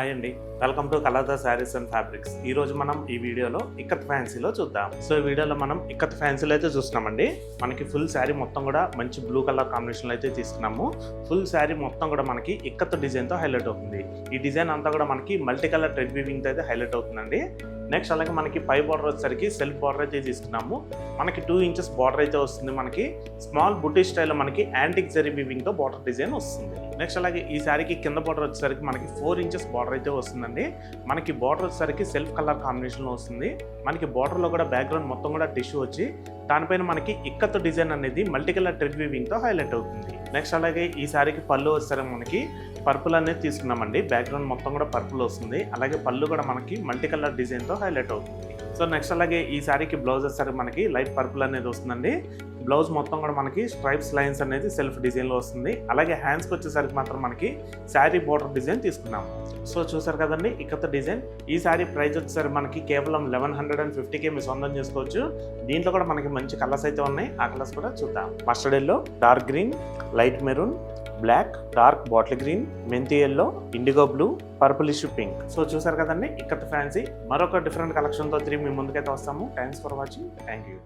Hi అండి, welcome to కలర్దా saris and fabrics. ఈ రోజు మనం ఈ వీడియోలో ఇక్కత్ ఫ్యాన్సీలో చూద్దాం. సో ఈ వీడియోలో మనం ఇక్కత్ ఫ్యాన్సీలో అయితే చూస్తున్నామండి. మనకి ఫుల్ శారీ మొత్తం కూడా మంచి బ్లూ కలర్ కాంబినేషన్లో అయితే తీసుకున్నాము. ఫుల్ శారీ మొత్తం కూడా మనకి ఇక్కత్ డిజైన్తో హైలైట్ అవుతుంది. ఈ డిజైన్ అంతా కూడా మనకి మల్టీ కలర్ థ్రెడ్ వీవింగ్తో అయితే హైలైట్ అవుతుందండి. నెక్స్ట్ అలాగే మనకి పై బార్డర్ వచ్చేసరికి సెల్ఫ్ బార్డర్ అయితే తీసుకున్నాము. మనకి 2 ఇంచెస్ బార్డర్ అయితే వస్తుంది. మనకి స్మాల్ బుటీ స్టైల్లో మనకి యాంటిక్ జరీ వీవింగ్తో బార్డర్ డిజైన్ వస్తుంది. నెక్స్ట్ అలాగే ఈ శారీకి కింద బార్డర్ వచ్చేసరికి మనకి 4 ఇంచెస్ బార్డర్ అయితే వస్తుందండి. మనకి బార్డర్ వచ్చేసరికి సెల్ఫ్ కలర్ కాంబినేషన్లో వస్తుంది. మనకి బార్డర్లో కూడా బ్యాక్గ్రౌండ్ మొత్తం కూడా టిష్యూ వచ్చి దానిపైన మనకి ఇక్కత్ డిజైన్ అనేది మల్టీ కలర్ థ్రెడ్ వీవింగ్తో హైలైట్ అవుతుంది. నెక్స్ట్ అలాగే ఈ శారీకి పళ్ళు వచ్చేసరికి మనకి పర్పుల్ అనేది తీసుకున్నామండి. బ్యాక్గ్రౌండ్ మొత్తం కూడా పర్పుల్ వస్తుంది. అలాగే పళ్ళు కూడా మనకి మల్టీ కలర్ డిజైన్తో హైలైట్ అవుతుంది. సో నెక్స్ట్ అలాగే ఈ శారీకి బ్లౌజ్ వచ్చేసరికి మనకి లైట్ పర్పుల్ అనేది వస్తుందండి. బ్లౌజ్ మొత్తం కూడా మనకి స్ట్రైప్స్ లైన్స్ అనేది సెల్ఫ్ డిజైన్లో వస్తుంది. అలాగే హ్యాండ్స్కి వచ్చేసరికి మాత్రం మనకి శారీ బోర్డర్ డిజైన్ తీసుకున్నాము. సో చూసారు కదండి ఇక్కత డిజైన్. ఈ శారీ ప్రైస్ వచ్చేసరికి మనకి కేవలం 1150కే మీరు సొంతం చేసుకోవచ్చు. దీంట్లో కూడా మనకి మంచి కలర్స్ అయితే ఉన్నాయి. ఆ కలర్స్ కూడా చూద్దాం. Mustard yellow, dark green, light maroon, black, dark bottle green, మెంతి yellow, indigo blue, purplish pink. So చూసారు కదండి ఇక్కత్ ఫ్యాన్సీ. మరొక డిఫరెంట్ కలెక్షన్తో తిరిగి మీ ముందుకైతే వస్తాము. Thanks for watching. Thank you.